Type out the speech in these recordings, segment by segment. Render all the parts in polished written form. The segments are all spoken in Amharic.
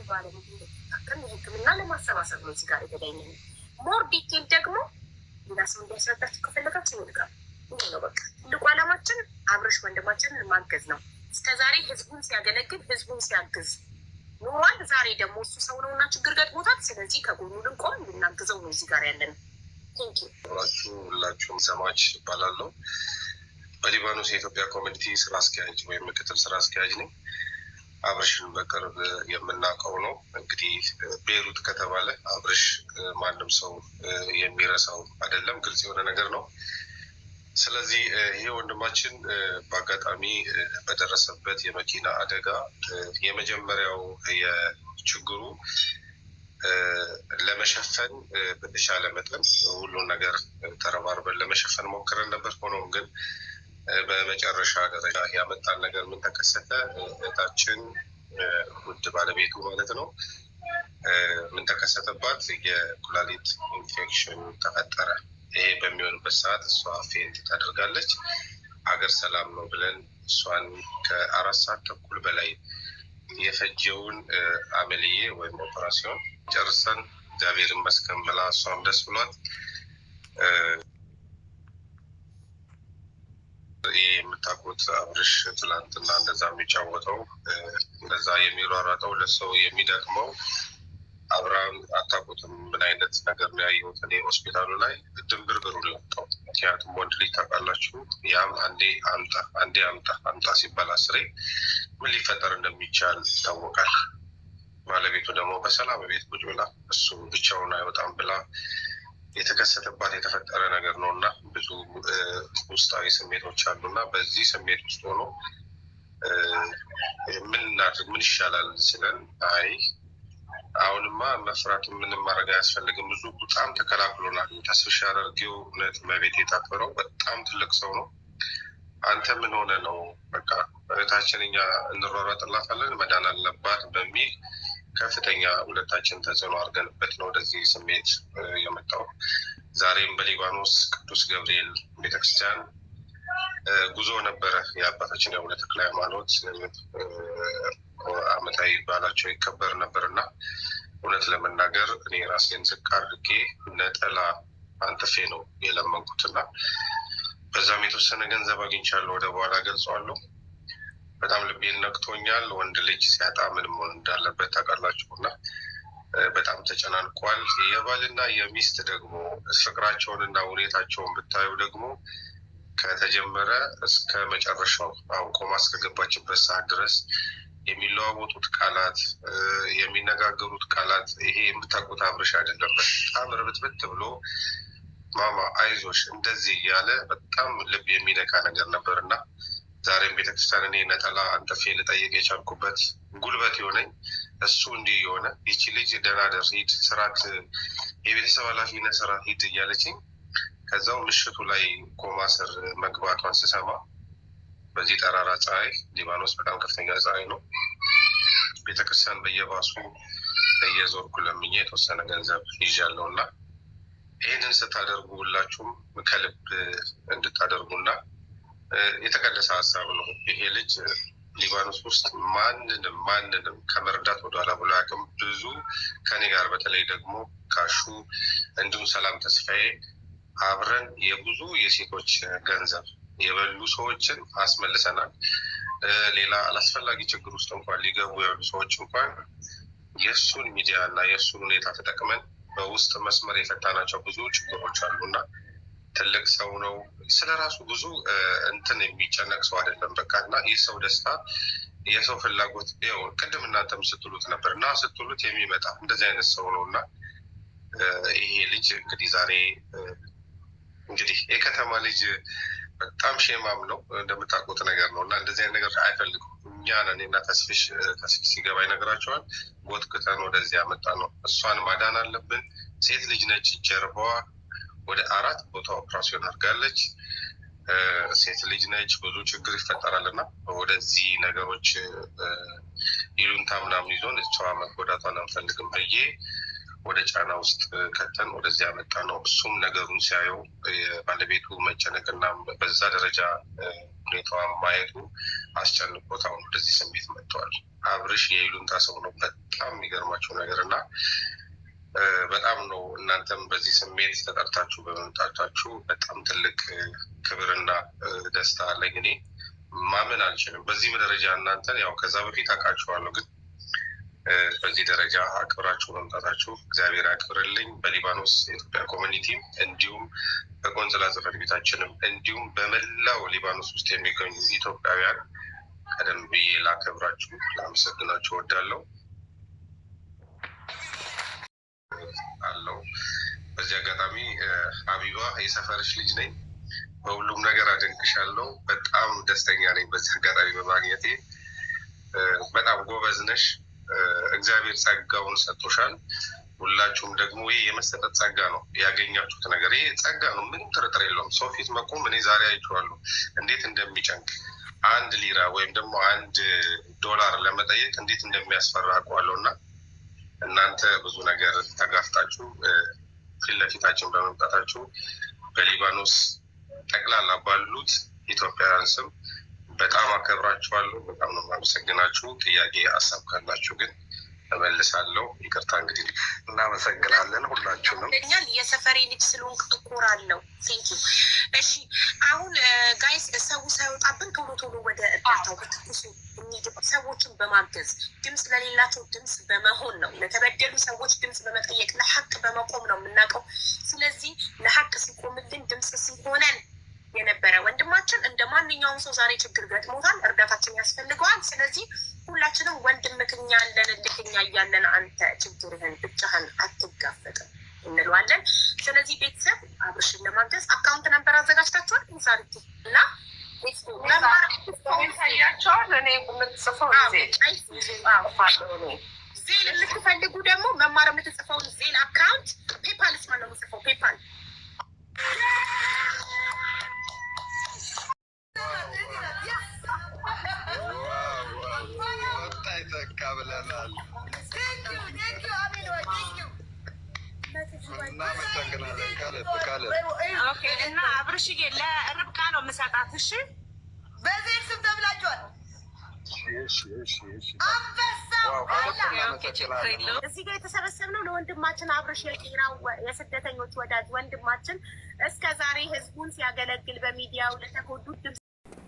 ባለቤት እንደተታከም የህክምና ለማሰባሰብ ነው እዚህ ጋር የተገኘ። ሞር ዲቴል ደግሞ ሌላ ሰው እንዲያስረዳችሁ ከፈለጋችሁ ይልቃል። ይሄ ነው በቃ ትልቁ ዓላማችን አብርሽ ወንድማችንን ማገዝ ነው። እስከዛሬ ህዝቡን ሲያገለግል ህዝቡን ሲያግዝ ኖሯል። ዛሬ ደግሞ እሱ ሰው ነውና ችግር ገጥሞታል። ስለዚህ ከጎኑ ልንቆም ልናግዘው ነው እዚህ ጋር ያለን። ሁላችሁም ሰማች ይባላለሁ። በሊባኖስ የኢትዮጵያ ኮሚኒቲ ስራ አስኪያጅ ወይም ምክትል ስራ አስኪያጅ ነኝ። አብርሽን በቅርብ የምናውቀው ነው። እንግዲህ ቤሩት ከተባለ አብርሽ ማንም ሰው የሚረሳው አይደለም፣ ግልጽ የሆነ ነገር ነው። ስለዚህ ይሄ ወንድማችን በአጋጣሚ በደረሰበት የመኪና አደጋ የመጀመሪያው የችግሩ ለመሸፈን በተሻለ መጠን ሁሉን ነገር ተረባርበን ለመሸፈን ሞክረን ነበር። ሆኖም ግን በመጨረሻ ደረጃ ያመጣን ነገር ምን ተከሰተ? እህታችን ውድ ባለቤቱ ማለት ነው ምን ተከሰተባት? የኩላሊት ኢንፌክሽን ተፈጠረ። ይሄ በሚሆንበት ሰዓት እሷ ፌንት ታደርጋለች። አገር ሰላም ነው ብለን እሷን ከ4 ሰዓት ተኩል በላይ የፈጀውን አመልዬ ወይም ኦፐራሲዮን ጨርሰን እግዚአብሔር ይመስገን ብላ እሷም ደስ ብሏት የምታውቁት አብርሽ ትላንትና እንደዛ የሚጫወተው እንደዛ የሚሯሯጠው ለሰው የሚደክመው አብርሃም አታውቁትም ምን አይነት ነገር ነው ያየሁት እኔ ሆስፒታሉ ላይ ድንብርብሩ ለወጣው። ምክንያቱም ወንድ ልጅ ታውቃላችሁ፣ ያም አንዴ አምጣ ሲባል አስሬ ምን ሊፈጠር እንደሚቻል ይታወቃል። ባለቤቱ ደግሞ በሰላም ቤት ቁጭ ብላ እሱ ብቻውን አይወጣም ብላ የተከሰተባት የተፈጠረ ነገር ነው እና ብዙ ውስጣዊ ስሜቶች አሉ እና በዚህ ስሜት ውስጥ ሆኖ ምን እናድርግ ምን ይሻላል ስለን አይ አሁንማ መፍራት ምንም ማድረግ አያስፈልግም፣ ብዙ በጣም ተከላክሎናል። ተስፍሽ አደርጌው እውነት መቤት የታፈረው በጣም ትልቅ ሰው ነው። አንተ ምን ሆነ ነው በቃ እህታችን እኛ እንሯሯጥላታለን መዳን አለባት በሚል ከፍተኛ ሁለታችን ተጽዕኖ አድርገንበት ነው ወደዚህ ስሜት የመጣው። ዛሬም በሊባኖስ ቅዱስ ገብርኤል ቤተክርስቲያን ጉዞ ነበረ። የአባታችን የአቡነ ተክለ ሃይማኖት ዓመታዊ በዓላቸው ይከበር ነበርና እውነት ለመናገር እኔ ራሴን ዝቅ አድርጌ ነጠላ አንጥፌ ነው የለመንኩትና በዛም የተወሰነ ገንዘብ አግኝቻለሁ። ወደ በኋላ ገልጸዋለሁ። በጣም ልቤን ነክቶኛል። ወንድ ልጅ ሲያጣ ምን መሆን እንዳለበት ታውቃላችሁና በጣም ተጨናንቋል። የባልና የሚስት ደግሞ ፍቅራቸውንና ሁኔታቸውን ብታዩ ደግሞ ከተጀመረ እስከ መጨረሻው አሁን ቆማ እስከገባችበት ሰዓት ድረስ የሚለዋወጡት ቃላት የሚነጋገሩት ቃላት ይሄ የምታውቁት አብርሽ አይደለም። በጣም ርብትብት ብሎ ማማ አይዞሽ እንደዚህ እያለ በጣም ልብ የሚነካ ነገር ነበርና ዛሬም ቤተክርስቲያን እኔ ነጠላ አንጥፌ ልጠይቅ የቻልኩበት ጉልበት የሆነኝ እሱ እንዲህ የሆነ ይቺ ልጅ ደህና ደር ሂድ ስራት የቤተሰብ ኃላፊነት ስራ ሂድ እያለችኝ ከዛው ምሽቱ ላይ ኮማ ስር መግባቷን ስሰማ በዚህ ጠራራ ፀሐይ ሊባኖስ በጣም ከፍተኛ ፀሐይ ነው። ቤተክርስቲያን በየባሱ እየዞርኩ ለምኜ የተወሰነ ገንዘብ ይዣለሁ እና ይህንን ስታደርጉ ሁላችሁም ከልብ እንድታደርጉና የተቀደሰ ሀሳብ ነው። ይሄ ልጅ ሊባኖስ ውስጥ ማንንም ከመርዳት ወደኋላ ብሎ አያውቅም። ብዙ ከኔ ጋር በተለይ ደግሞ ካሹ እንዲሁም ሰላም ተስፋዬ አብረን የብዙ የሴቶች ገንዘብ የበሉ ሰዎችን አስመልሰናል። ሌላ አላስፈላጊ ችግር ውስጥ እንኳን ሊገቡ ያሉ ሰዎች እንኳን የእሱን ሚዲያ እና የእሱን ሁኔታ ተጠቅመን በውስጥ መስመር የፈታናቸው ብዙ ችግሮች አሉና ትልቅ ሰው ነው። ስለራሱ ብዙ እንትን የሚጨነቅ ሰው አይደለም። በቃ እና ይህ ሰው ደስታ የሰው ፍላጎት ይኸው ቅድም እናንተም ስትሉት ነበር እና ስትሉት የሚመጣ እንደዚህ አይነት ሰው ነው እና ይሄ ልጅ እንግዲህ ዛሬ እንግዲህ የከተማ ልጅ በጣም ሼማም ነው እንደምታውቁት ነገር ነው እና እንደዚህ አይነት ነገር አይፈልግም። እኛ ነን እና ተስፍሽ ሲገባ ይነግራቸዋል። ጎትጉተን ወደዚህ ያመጣ ነው። እሷን ማዳን አለብን። ሴት ልጅ ነች። ጀርባዋ ወደ 4 ቦታ ኦፕራሲዮን አድርጋለች። ሴት ልጅ ነች። ብዙ ችግር ይፈጠራል እና ወደዚህ ነገሮች ይሉንታ ምናምን ይዞን እሷ መጎዳቷን አንፈልግም ብዬ ወደ ጫና ውስጥ ከተን ወደዚህ ያመጣ ነው። እሱም ነገሩን ሲያየው ባለቤቱ መጨነቅና በዛ ደረጃ ሁኔታዋን ማየቱ አስጨንቆት አሁን ወደዚህ ስሜት መጥተዋል። አብርሽ የይሉንታ ሰው ነው። በጣም የሚገርማቸው ነገር እና በጣም ነው እናንተም በዚህ ስሜት ተጠርታችሁ በመምጣታችሁ በጣም ትልቅ ክብርና ደስታ አለኝ። እኔ ማመን አልችልም በዚህ ደረጃ እናንተን ያው ከዛ በፊት አውቃችኋለሁ፣ ግን በዚህ ደረጃ አክብራችሁ መምጣታችሁ እግዚአብሔር አክብርልኝ። በሊባኖስ የኢትዮጵያ ኮሚኒቲ እንዲሁም በቆንስላ ጽሕፈት ቤታችንም እንዲሁም በመላው ሊባኖስ ውስጥ የሚገኙ ኢትዮጵያውያን ቀደም ብዬ ላከብራችሁ ላመሰግናችሁ እወዳለሁ አለው። በዚህ አጋጣሚ ሀቢባ የሰፈርሽ ልጅ ነኝ፣ በሁሉም ነገር አደንቅሻለሁ። በጣም ደስተኛ ነኝ በዚህ አጋጣሚ በማግኘቴ። በጣም ጎበዝ ነሽ። እግዚአብሔር ጸጋውን ሰጥቶሻል። ሁላችሁም ደግሞ ይህ የመሰጠት ጸጋ ነው ያገኛችሁት ነገር። ይህ ጸጋ ነው፣ ምንም ጥርጥር የለውም። ሰው ፊት መቆም እኔ ዛሬ አይቼዋለሁ እንዴት እንደሚጨንቅ። 1 ሊራ ወይም ደግሞ $1 ለመጠየቅ እንዴት እንደሚያስፈራ አውቀዋለሁ። እና እናንተ ብዙ ነገር ተጋፍጣችሁ ፊት ለፊታችን በመምጣታችሁ በሊባኖስ ጠቅላላ ባሉት ኢትዮጵያውያን ስም በጣም አከብራችኋለሁ። በጣም ነው የማመሰግናችሁ። ጥያቄ ሀሳብ ካላችሁ ግን እመልሳለሁ። ይቅርታ እንግዲህ እናመሰግናለን ሁላችሁንም። የሰፈሬ ልጅ ስለሆንክ እኮራለሁ። ቴንኪው። እሺ አሁን ጋይስ ሰው ሳይወጣብን ቶሎ ቶሎ ወደ እርዳታው በትኩሱ ሰዎችን በማገዝ ድምፅ ለሌላቸው ድምፅ በመሆን ነው። ለተበደሉ ሰዎች ድምፅ በመጠየቅ ለሀቅ በመቆም ነው የምናውቀው። ስለዚህ ለሀቅ ሲቆምልን ድምፅ ሲሆነን የነበረ ወንድማችን እንደ ማንኛውም ሰው ዛሬ ችግር ገጥሞታል፣ እርዳታችን ያስፈልገዋል። ስለዚህ ሁላችንም ወንድምክኛ ያለን ልክኛ እያለን አንተ ችግርህን ብቻህን አትጋፈጥም እንለዋለን። ስለዚህ ቤተሰብ አብርሽን ለማገዝ አካውንት ነበር አዘጋጅታችኋል። ኢንሳሪቲ እና ያቸዋል እኔ የምትጽፈው ዜል የምትፈልጉ ደግሞ መማር የምትጽፈውን ዜል አካውንት ፔፓል ስማ ነው የምጽፈው ፔፓል ብለናል። እና አብርሽዬ ለርብቃ ነው የምሰጣት። እሺ በዚህ ስም ተብላችኋል። እዚህ ጋር የተሰበሰብነው ለወንድማችን አብርሽ የቄራው የስደተኞች ወዳጅ ወንድማችን እስከ ዛሬ ህዝቡን ሲያገለግል በሚዲያው ለተጎዱት ድምፅ።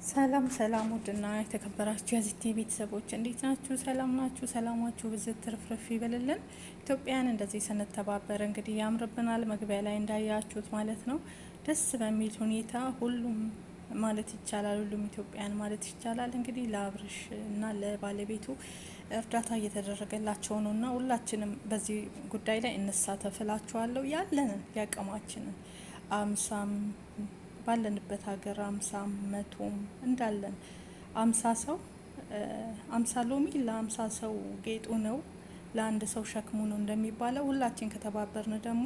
ሰላም ሰላም፣ ውድና የተከበራችሁ የዚቲ ቤተሰቦች እንዴት ናችሁ? ሰላም ናችሁ? ሰላማችሁ ብዝት ትርፍርፍ ይበልልን። ኢትዮጵያን እንደዚህ ስንተባበር እንግዲህ ያምርብናል። መግቢያ ላይ እንዳያችሁት ማለት ነው ደስ በሚል ሁኔታ ሁሉም ማለት ይቻላል ሁሉም ኢትዮጵያን ማለት ይቻላል እንግዲህ ለአብርሽ እና ለባለቤቱ እርዳታ እየተደረገላቸው ነው እና ሁላችንም በዚህ ጉዳይ ላይ እንሳተፍላችኋለሁ። ያለንን ያቀማችንን አምሳም ባለንበት ሀገር 50 100 እንዳለን 50 ሰው 50 ሎሚ ለ50 ሰው ጌጡ ነው፣ ለአንድ ሰው ሸክሙ ነው እንደሚባለው ሁላችን ከተባበርን ደግሞ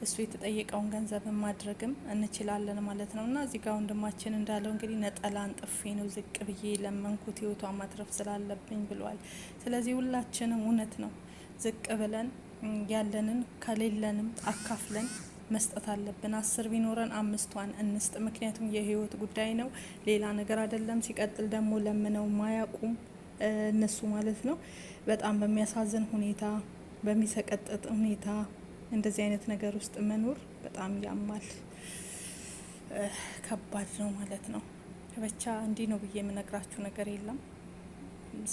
እሱ የተጠየቀውን ገንዘብ ማድረግም እንችላለን ማለት ነው። እና እዚህ ጋር ወንድማችን እንዳለው እንግዲህ ነጠላን ጥፌ ነው ዝቅ ብዬ ለመንኩት ህይወቷን ማትረፍ ስላለብኝ ብሏል። ስለዚህ ሁላችንም እውነት ነው ዝቅ ብለን ያለንን ከሌለንም አካፍለን መስጠት አለብን። 10 ቢኖረን 5ቷን እንስጥ። ምክንያቱም የህይወት ጉዳይ ነው፣ ሌላ ነገር አይደለም። ሲቀጥል ደግሞ ለምነው ማያቁም እነሱ ማለት ነው። በጣም በሚያሳዝን ሁኔታ በሚሰቀጥጥ ሁኔታ እንደዚህ አይነት ነገር ውስጥ መኖር በጣም ያማል፣ ከባድ ነው ማለት ነው። ብቻ እንዲህ ነው ብዬ የምነግራችሁ ነገር የለም።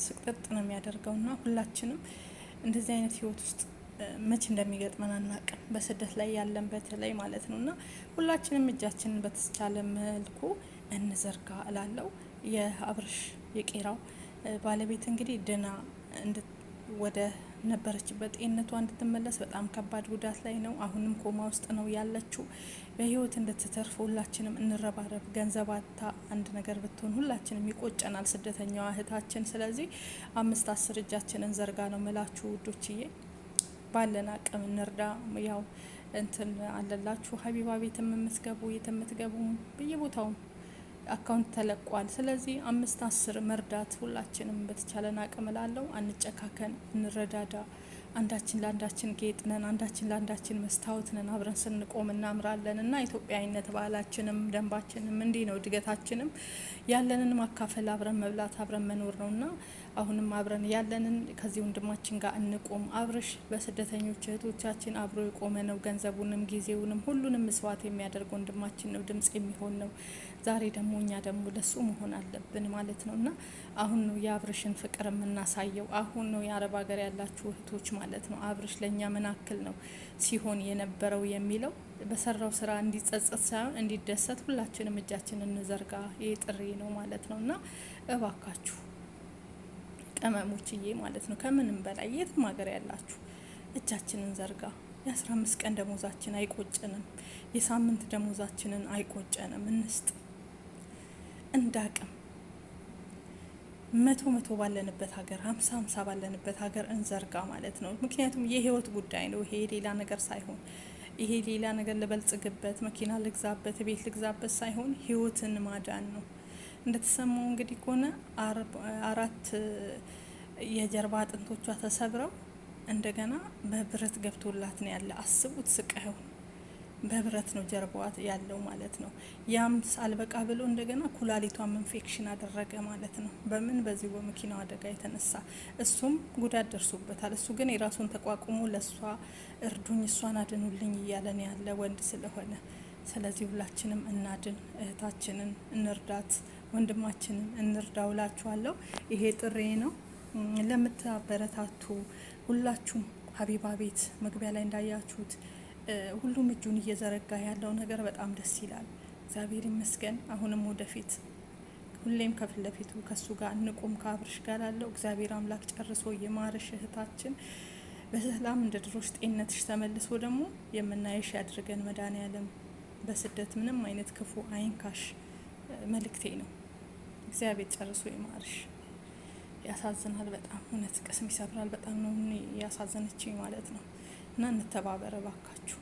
ስቅጥጥ ነው የሚያደርገውና ሁላችንም እንደዚህ አይነት ህይወት ውስጥ መች እንደሚገጥመን አናቅም። በስደት ላይ ያለን በተለይ ማለት ነው እና ሁላችንም እጃችንን በተቻለ መልኩ እንዘርጋ እላለው። የአብርሽ የቄራው ባለቤት እንግዲህ ድና ወደ ነበረችበት ጤንነቷ እንድትመለስ በጣም ከባድ ጉዳት ላይ ነው። አሁንም ኮማ ውስጥ ነው ያለችው። በህይወት እንድትተርፍ ሁላችንም እንረባረብ። ገንዘባታ አንድ ነገር ብትሆን ሁላችንም ይቆጨናል፣ ስደተኛዋ እህታችን። ስለዚህ 5-10 እጃችንን ዘርጋ ነው ምላችሁ ውዶችዬ። ባለን አቅም እንርዳ። ያው እንትን አለላችሁ ሀቢባ ቤት የምትገቡ የምትገቡ በየቦታው አካውንት ተለቋል። ስለዚህ 5-10 መርዳት ሁላችንም በተቻለን አቅም ላለው አንጨካከን፣ እንረዳዳ። አንዳችን ለአንዳችን ጌጥ ነን፣ አንዳችን ለአንዳችን መስታወት ነን። አብረን ስንቆም እናምራለን እና ኢትዮጵያዊነት ባህላችንም ደንባችንም እንዲህ ነው። እድገታችንም ያለንን ማካፈል፣ አብረን መብላት፣ አብረን መኖር ነው እና አሁንም አብረን ያለንን ከዚህ ወንድማችን ጋር እንቆም። አብርሽ በስደተኞች እህቶቻችን አብሮ የቆመ ነው። ገንዘቡንም ጊዜውንም ሁሉንም መስዋዕት የሚያደርግ ወንድማችን ነው፣ ድምጽ የሚሆን ነው። ዛሬ ደግሞ እኛ ደግሞ ለሱ መሆን አለብን ማለት ነው እና አሁን ነው የአብርሽን ፍቅር የምናሳየው። አሁን ነው የአረብ ሀገር ያላችሁ እህቶች ማለት ነው አብርሽ ለእኛ ምን ያክል ነው ሲሆን የነበረው የሚለው በሰራው ስራ እንዲጸጸት ሳይሆን እንዲደሰት ሁላችንም እጃችንን እንዘርጋ። ይህ ጥሪ ነው ማለት ነው እና እባካችሁ ቅመሞችዬ ማለት ነው ከምንም በላይ የትም ሀገር ያላችሁ እጃችንን ዘርጋ። የ15 ቀን ደሞዛችን አይቆጨንም፣ የሳምንት ደሞዛችንን አይቆጨንም። እንስጥ እንዳቅም 100 ባለንበት ሀገር 50 ባለንበት ሀገር እንዘርጋ ማለት ነው። ምክንያቱም የህይወት ጉዳይ ነው። ይሄ ሌላ ነገር ሳይሆን ይሄ ሌላ ነገር ልበልጽግበት፣ መኪና ልግዛበት፣ ቤት ልግዛበት ሳይሆን ህይወትን ማዳን ነው። እንደተሰማው እንግዲህ ከሆነ 4 የጀርባ አጥንቶቿ ተሰብረው እንደገና በብረት ገብቶላት ነው ያለ። አስቡት ስቃዩን። በብረት ነው ጀርባዋ ያለው ማለት ነው። ያም ሳልበቃ ብሎ እንደገና ኩላሊቷም ኢንፌክሽን አደረገ ማለት ነው። በምን በዚህ በመኪናው አደጋ የተነሳ እሱም ጉዳት ደርሶበታል። እሱ ግን የራሱን ተቋቁሞ ለሷ እርዱኝ፣ እሷን አድኑልኝ እያለን ያለ ወንድ ስለሆነ ስለዚህ ሁላችንም እናድን፣ እህታችንን እንርዳት፣ ወንድማችንን እንርዳው እላችኋለሁ። ይሄ ጥሬ ነው። ለምታበረታቱ ሁላችሁም ሀቢባ ቤት መግቢያ ላይ እንዳያችሁት ሁሉም እጁን እየዘረጋ ያለው ነገር በጣም ደስ ይላል። እግዚአብሔር ይመስገን። አሁንም ወደፊት ሁሌም ከፊት ለፊቱ ከሱ ጋር እንቁም። ከአብርሽ ጋር ላለው እግዚአብሔር አምላክ ጨርሶ የማርሽ እህታችን በሰላም እንደ ድሮሽ ጤንነትሽ ተመልሶ ደግሞ የምናየሽ ያድርገን። መድኃኔዓለም በስደት ምንም አይነት ክፉ አይንካሽ መልእክቴ ነው። እግዚአብሔር ጨርሶ የማርሽ። ያሳዝናል በጣም እውነት ቅስም ይሰብራል። በጣም ነው ያሳዘነችኝ ማለት ነው እና እንተባበረ ባካችሁ።